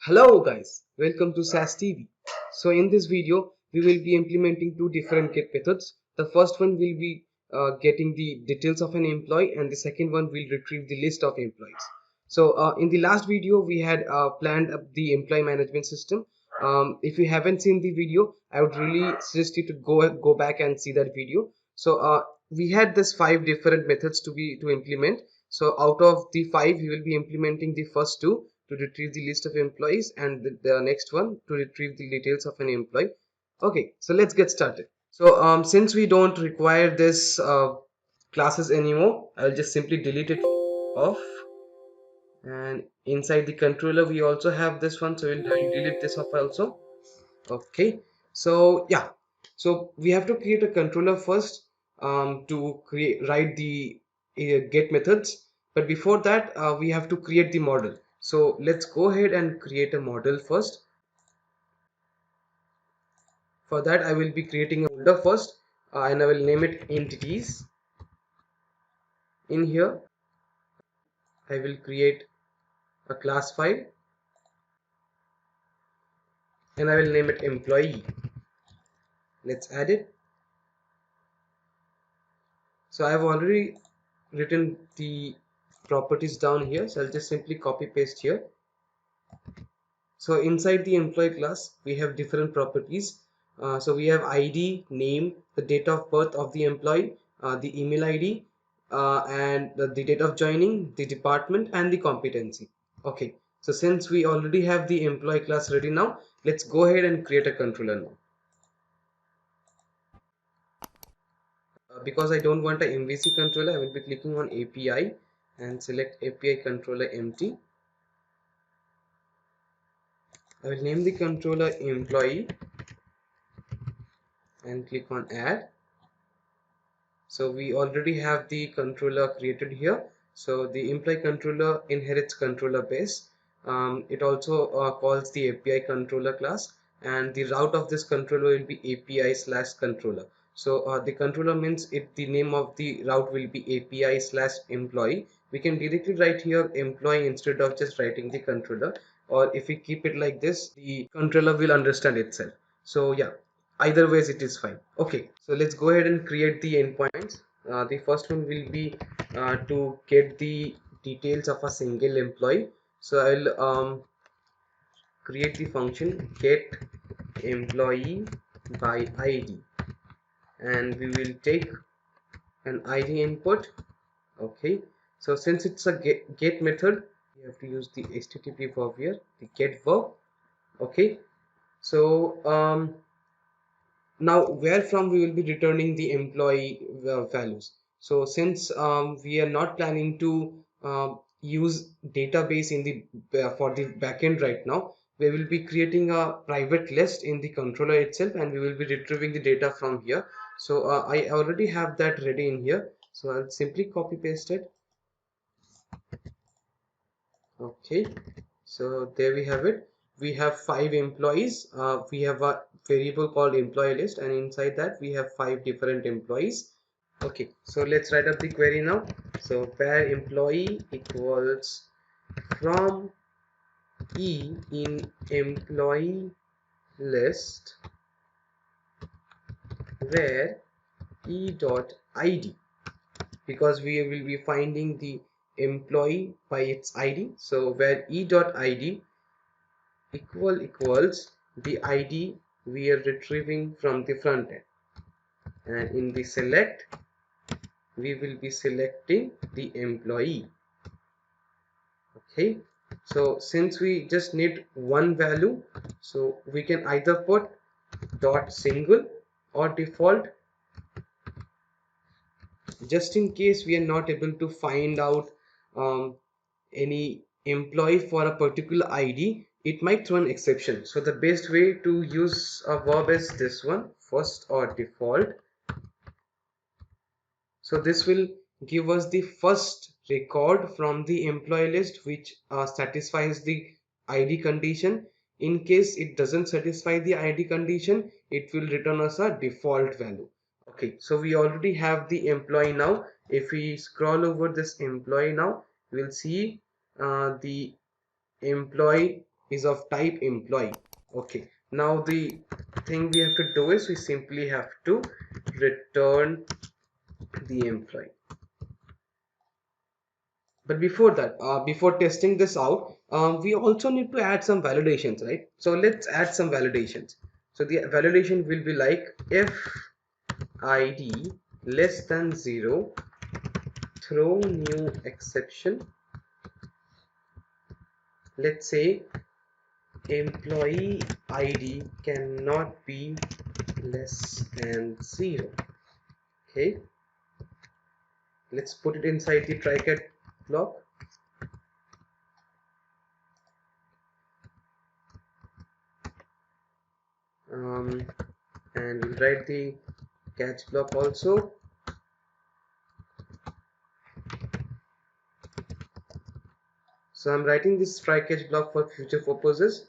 Hello guys, welcome to SAS TV. So in this video, we will be implementing two different get methods. The first one will be getting the details of an employee, and the second one will retrieve the list of employees. So in the last video, we had planned up the employee management system. If you haven't seen the video, I would really suggest you to go back and see that video. So we had this 5 different methods to implement. So out of the 5, we will be implementing the first two to retrieve the list of employees, and the next one to retrieve the details of an employee. Okay, so let's get started. So since we don't require this classes anymore, I'll just simply delete it off. And inside the controller, we also have this one, so we'll delete this off also. Okay, so yeah, so we have to create a controller first to write the get methods. But before that, we have to create the model. So let's go ahead and create a model first. For that, I will be creating a folder first, and I will name it entities. In here, I will create a class file, and I will name it employee. Let's add it. So I have already written the properties down here, so I'll just simply copy paste here. So inside the employee class, we have different properties. So we have ID, name, the date of birth of the employee, the email ID, and the date of joining, the department, and the competency. Okay, so since we already have the employee class ready now, let's go ahead and create a controller now. Because I don't want an MVC controller, I will be clicking on API and select API controller empty. I will name the controller employee and click on add. So we already have the controller created here. So the employee controller inherits controller base. It also calls the API controller class, and the route of this controller will be API/controller. So the controller means the name of the route will be API/employee. We can directly write here employee instead of just writing the controller, or if we keep it like this, the controller will understand itself. So yeah, either ways it is fine. Okay, so let's go ahead and create the endpoints. The first one will be to get the details of a single employee. So I'll create the function get employee by id, and we will take an id input. Okay, so since it's a get method, we have to use the http verb here, the get verb. Okay, so now where from we will be returning the employee values. So since we are not planning to use database in the for the backend right now, we will be creating a private list in the controller itself, and we will be retrieving the data from here. So I already have that ready in here, so I'll simply copy paste it. Okay, so there we have it. We have 5 employees. We have a variable called employee list, and inside that we have 5 different employees. Okay, so let's write up the query now. So where employee equals from e in employee list, where e dot id, because we will be finding the employee by its id. So where e dot id equals the id we are retrieving from the front end, and in the select we will be selecting the employee. Okay, so since we just need one value, so we can either put dot single or default, just in case we are not able to find out any employee for a particular id. It might throw an exception, so the best way to use a verb is this one, first or default. So this will give us the first record from the employee list which satisfies the id condition. In case it doesn't satisfy the id condition, it will return us a default value. Okay, so we already have the employee now. If we scroll over this employee now, we'll see the employee is of type employee. Okay, now the thing we have to do is we simply have to return the employee. But before that, before testing this out, we also need to add some validations, right? So let's add some validations. So the validation will be like if id less than 0, throw new exception. Let's say employee id cannot be less than 0. Okay, let's put it inside the try catch block. And we'll write the catch block also. So I'm writing this try catch block for future purposes.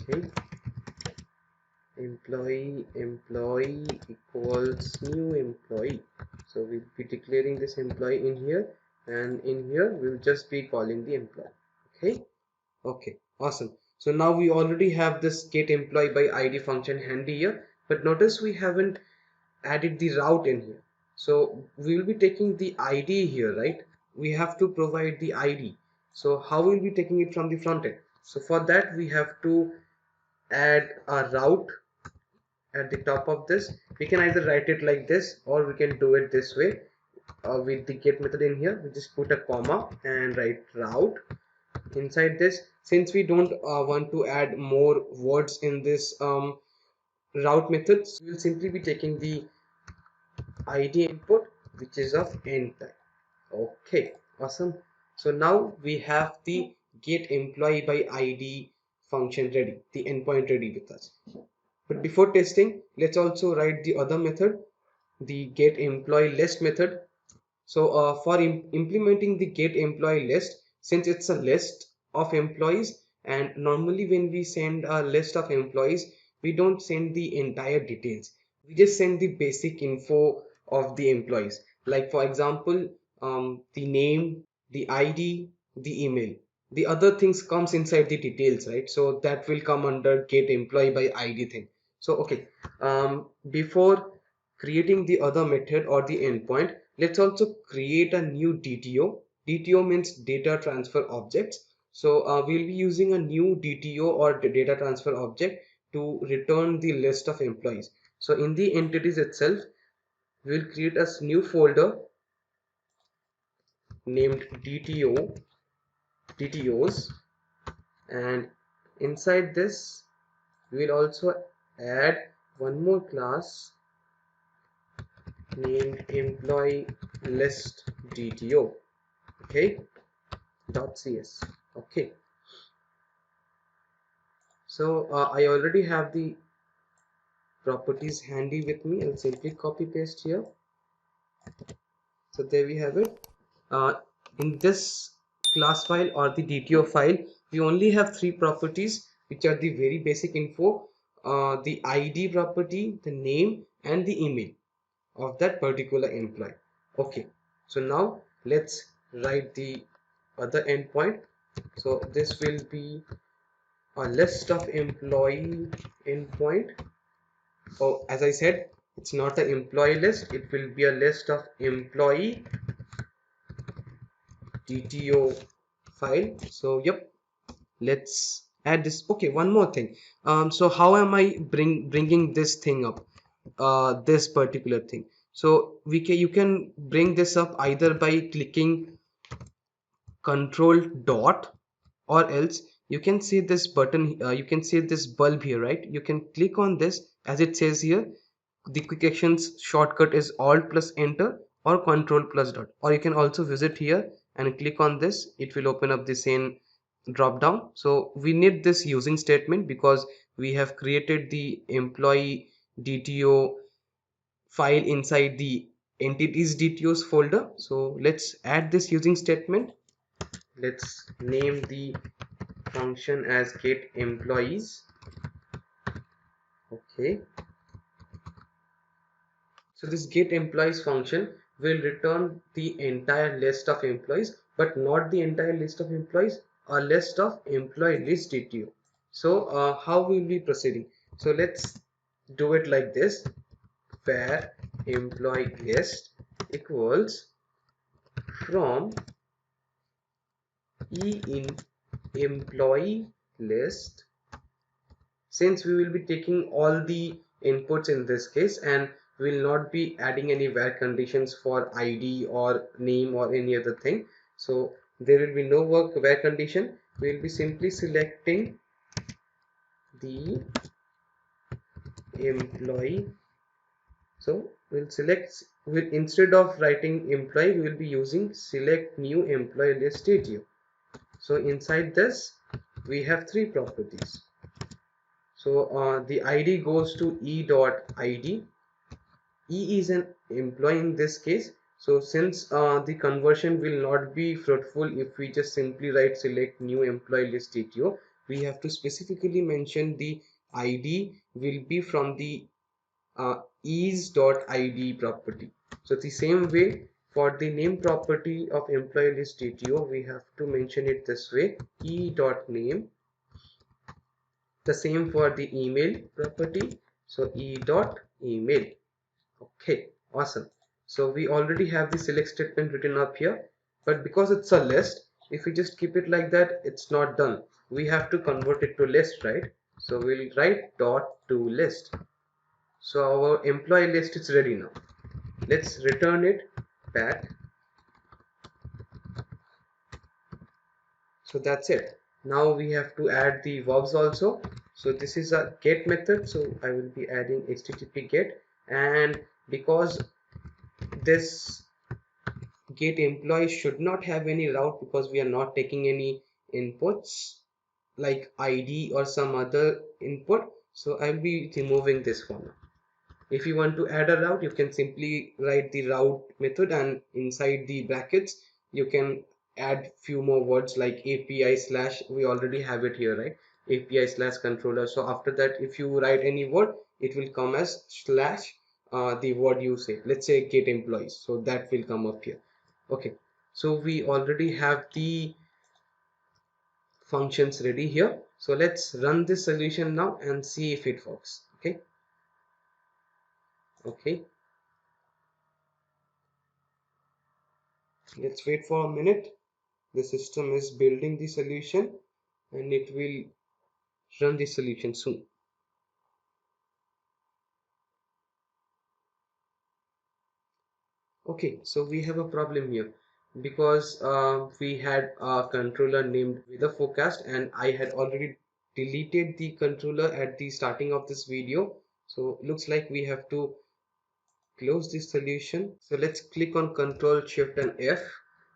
Okay, employee equals new employee. So we'll be declaring this employee in here, and in here we'll just be calling the employee. Okay, awesome. So now we already have this get employee by id function handy here, but notice we haven't added the route in here. So we will be taking the id here, right? We have to provide the id. So how will we be taking it from the front end? So for that we have to add a route at the top of this. We can either write it like this or we can do it this way. With the get method in here, we just put a comma and write route inside this. Since we don't want to add more words in this route methods, we will simply be taking the id input, which is of end type. Okay, awesome. So now we have the get employee by id function ready, the endpoint ready with us. But before testing, let's also write the other method, the get employee list method. So for implementing the get employee list, since it's a list of employees, and normally when we send a list of employees, we don't send the entire details. We just send the basic info of the employees. Like for example, the name, the ID, the email. The other things comes inside the details, right? So that will come under get employee by ID thing. So okay, before creating the other method or the endpoint, let's also create a new DTO. DTO means data transfer objects. So we'll be using a new DTO or the data transfer object to return the list of employees. So in the entities itself, we'll create a new folder named DTOs, and inside this we'll also add one more class named employee list DTO. Okay, .cs. Okay, so I already have the properties handy with me. I'll simply copy paste here. So there we have it. In this class file or the DTO file, we only have three properties, which are the very basic info, the ID property, the name, and the email of that particular employee. Okay, so now let's write the other endpoint. So this will be a list of employee endpoint. Oh, as I said, it's not an employee list, it will be a list of employee DTO file. So yep, let's add this. Okay, one more thing. So how am I bringing this thing up, this particular thing? So you can bring this up either by clicking control dot, or else you can see this button, you can see this bulb here, right? You can click on this. As it says here, the quick actions shortcut is alt plus enter or control plus dot, or you can also visit here and click on this. It will open up the same drop down. So we need this using statement because we have created the employee DTO file inside the entities DTOs folder. So let's add this using statement. Let's name the function as get employees. Okay, so this get employees function will return the entire list of employees, but not the entire list of employees, a list of employee list DTO. So how will we be proceeding? So let's do it like this: where employee list equals from e in employee list, since we will be taking all the inputs in this case and will not be adding any where conditions for id or name or any other thing, so there will be no work where condition. We will be simply selecting the employee. So we'll instead of writing employee, we will be using select new employee list detail. So inside this we have three properties. So the id goes to e dot id. E is an employee in this case. So since the conversion will not be fruitful if we just simply write select new employee list dto, we have to specifically mention the id will be from the is.id property. So the same way for the name property of employee list dto, we have to mention it this way: e.name. The same for the email property, so e.email. Okay, awesome. So we already have the select statement written up here, but because it's a list, if we just keep it like that, it's not done. We have to convert it to list, right? So we'll write dot to list. So our employee list is ready now. Let's return it back. So that's it. Now we have to add the verbs also. So this is a get method, so I will be adding http get, and because this get employee should not have any route, because we are not taking any inputs like id or some other input, so I'll be removing this one. If you want to add a route, you can simply write the route method, and inside the brackets you can add few more words like api slash, we already have it here, right? Api slash controller. So after that, if you write any word, it will come as slash the word you say. Let's say get employees, so that will come up here. Okay, so we already have the functions ready here. So let's run this solution now and see if it works. Okay. Okay, let's wait for a minute. The system is building the solution and it will run the solution soon. Okay, so we have a problem here because we had a controller named with a forecast, and I had already deleted the controller at the starting of this video. So looks like we have to close this solution. So let's click on Control Shift and F,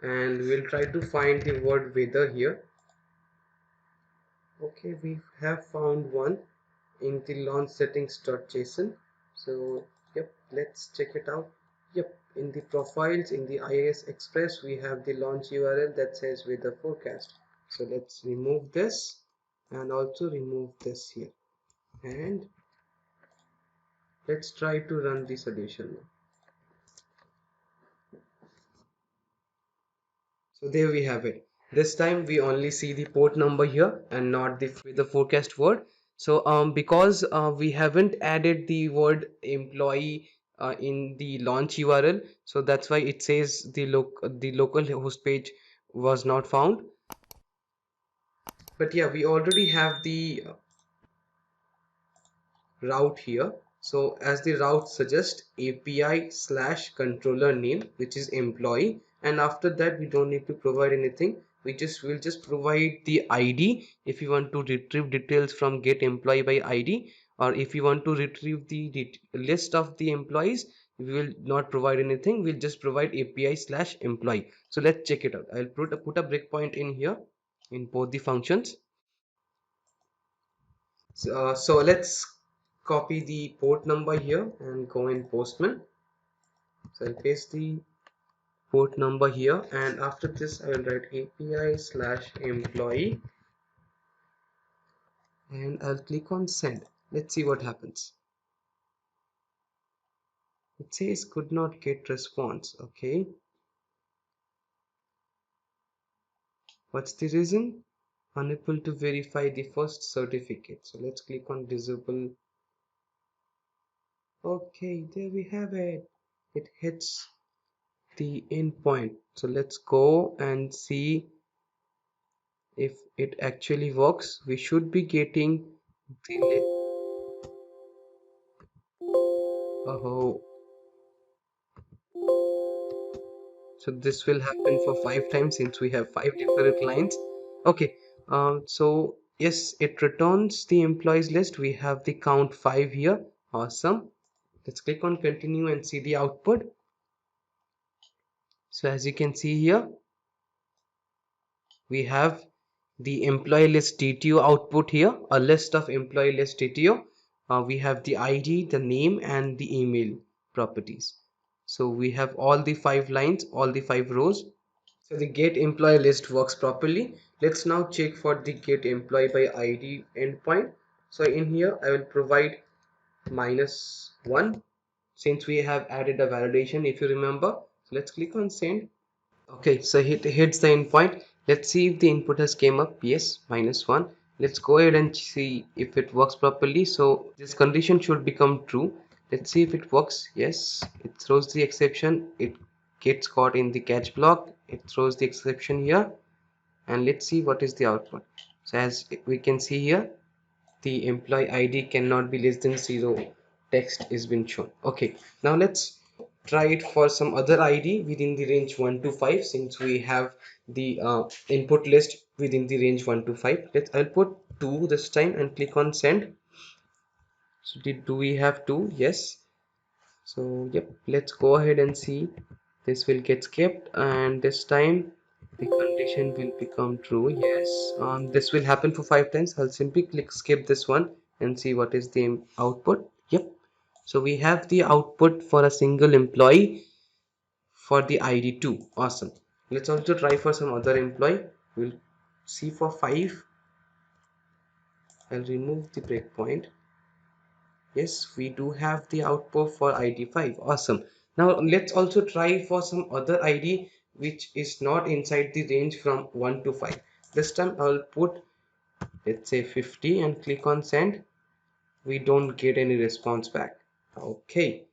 and we'll try to find the word weather here. Okay, we have found one in the launch settings.json. So yep, let's check it out. Yep, in the profiles in the IIS Express we have the launch URL that says weather forecast. So let's remove this and also remove this here, and let's try to run the solution now. So there we have it. This time we only see the port number here and not the forecast word. So because we haven't added the word employee in the launch URL, so that's why it says the local host page was not found. But yeah, we already have the route here. So as the route suggests, API slash controller name, which is employee, and after that we don't need to provide anything. Will just provide the ID if you want to retrieve details from get employee by ID, or if you want to retrieve the list of the employees, we will not provide anything. We'll just provide API slash employee. So let's check it out. I'll put a breakpoint in here in both the functions. So let's copy the port number here and go in Postman. So I'll paste the port number here, and after this I will write API slash employee, and I'll click on send. Let's see what happens. It says could not get response. Okay, what's the reason? Unable to verify the first certificate. So let's click on disable. Okay, there we have it. It hits the endpoint. So let's go and see if it actually works. We should be getting the oh, so this will happen for 5 times since we have 5 different lines. Okay, so yes, it returns the employees list. We have the count 5 here. Awesome. Let's click on continue and see the output. So as you can see here, we have the employee list DTO output here, a list of employee list DTO. We have the ID, the name, and the email properties. So we have all the 5 lines, all the 5 rows. So the get employee list works properly. Let's now check for the get employee by ID endpoint. So in here, I will provide -1 since we have added a validation, if you remember. So let's click on send. Okay, so it hits the endpoint. Let's see if the input has came up. Yes, -1. Let's go ahead and see if it works properly. So this condition should become true. Let's see if it works. Yes, it throws the exception. It gets caught in the catch block. It throws the exception here. And let's see what is the output. So as we can see here, the employee ID cannot be less than 0 text is been shown. Okay, now let's try it for some other ID within the range 1 to 5 since we have the input list within the range 1 to 5. I'll put 2 this time and click on send. So do we have 2? Yes. So yep, let's go ahead and see. This will get skipped and this time the condition will become true. Yes, this will happen for 5 times. I'll simply click skip this one and see what is the output. Yep, so we have the output for a single employee for the ID 2. Awesome. Let's also try for some other employee. We'll see for 5. I'll remove the breakpoint. Yes, we do have the output for ID 5. Awesome. Now let's also try for some other ID which is not inside the range from 1 to 5. This time I'll put, let's say, 50 and click on send. We don't get any response back. Okay.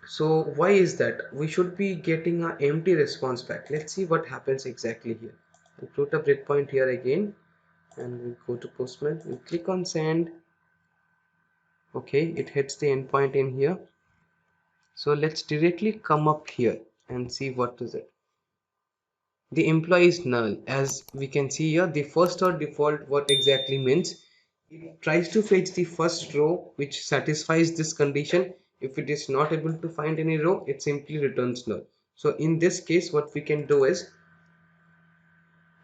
So why is that? We should be getting an empty response back. Let's see what happens exactly here. I'll put a breakpoint here again and we go to Postman. We click on send. Okay, it hits the endpoint in here. So let's directly come up here and see what is it. The employee is null. As we can see here, the first or default what exactly means. It tries to fetch the first row which satisfies this condition. If it is not able to find any row, it simply returns null. So in this case, what we can do is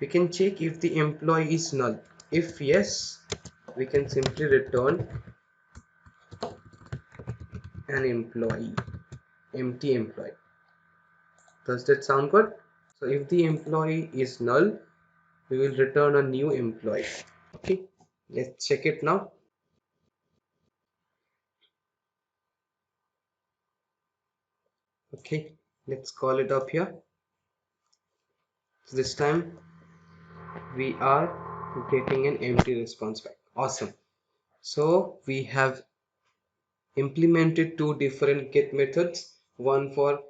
we can check if the employee is null. If yes, we can simply return an employee, empty employee. Does that sound good? So if the employee is null, we will return a new employee. Okay, let's check it now. Okay, let's call it up here. So this time we are getting an empty response back. Awesome. So we have implemented 2 different get methods, one for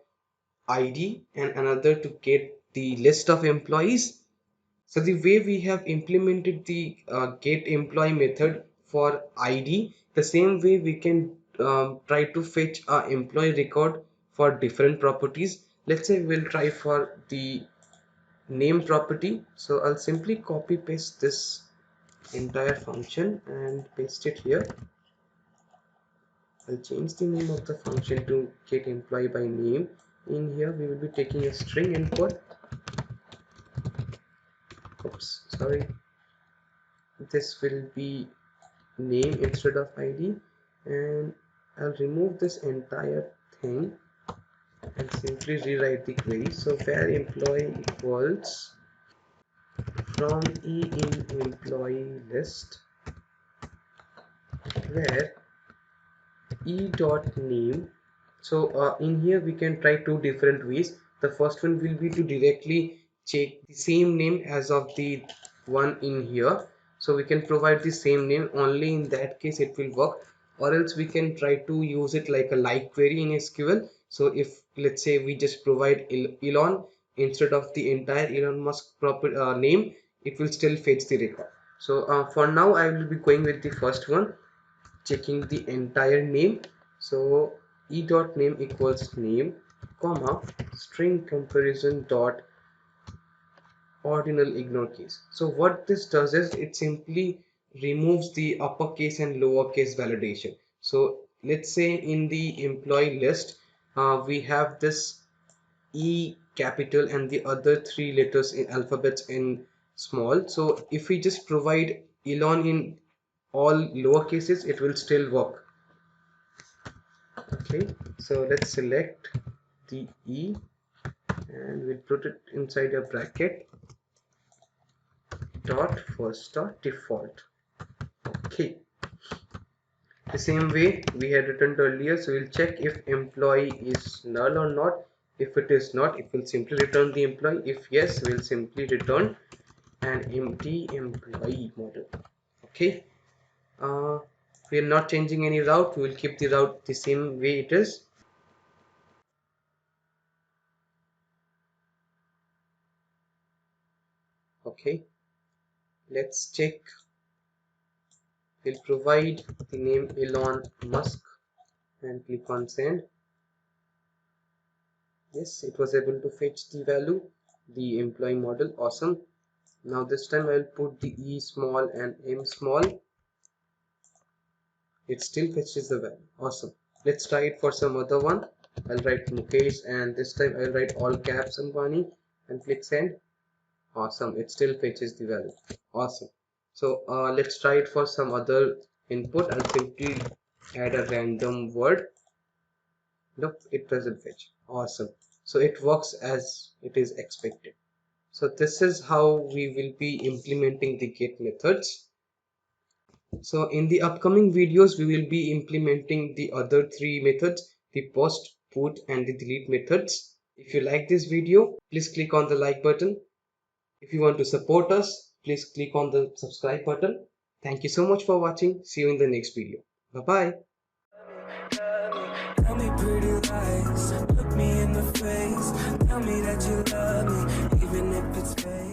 ID and another to get the list of employees. So the way we have implemented the get employee method for ID, the same way we can try to fetch a employee record for different properties. Let's say we'll try for the name property. So I'll simply copy paste this entire function and paste it here. I'll change the name of the function to get employee by name. In here we will be taking a string input. Oops, sorry. This will be name instead of ID, and I'll remove this entire thing and simply rewrite the query. So where employee equals from e in employee list where e.name. So in here we can try two different ways. The first one will be to directly check the same name as of the one in here. So we can provide the same name, only in that case it will work. Or else we can try to use it like a like query in SQL. So if let's say we just provide Elon instead of the entire Elon Musk proper name, it will still fetch the record. So for now I will be going with the first one, checking the entire name. So e dot name equals name, comma, string comparison dot ordinal ignore case. So what this does is it simply removes the uppercase and lowercase validation. So let's say in the employee list we have this E capital and the other three letters in alphabets in small. So if we just provide Elon in all lower cases, it will still work. Okay, so let's select the E and we'll put it inside a bracket, dot first dot default. Okay, the same way we had written earlier, so we'll check if employee is null or not. If it is not, it will simply return the employee. If yes, we'll simply return an empty employee model. Okay, we are not changing any route, we will keep the route the same way it is. Okay, let's check. We'll provide the name Elon Musk and click on send. Yes, it was able to fetch the value, the employee model. Awesome. Now this time I'll put the E small and M small. It still fetches the value. Awesome. Let's try it for some other one. I'll write Mukesh and this time I'll write all caps Ambani and click send. Awesome. It still fetches the value. Awesome. So let's try it for some other input. I'll simply add a random word. Nope, it doesn't fetch. Awesome. So it works as it is expected. So this is how we will be implementing the get methods. So in the upcoming videos, we will be implementing the other three methods, the post, put and the delete methods. If you like this video, please click on the like button. If you want to support us, please click on the subscribe button. Thank you so much for watching. See you in the next video. Bye-bye. Tell me pretty lies, look me in the face, tell me that you love me, even if it's fake.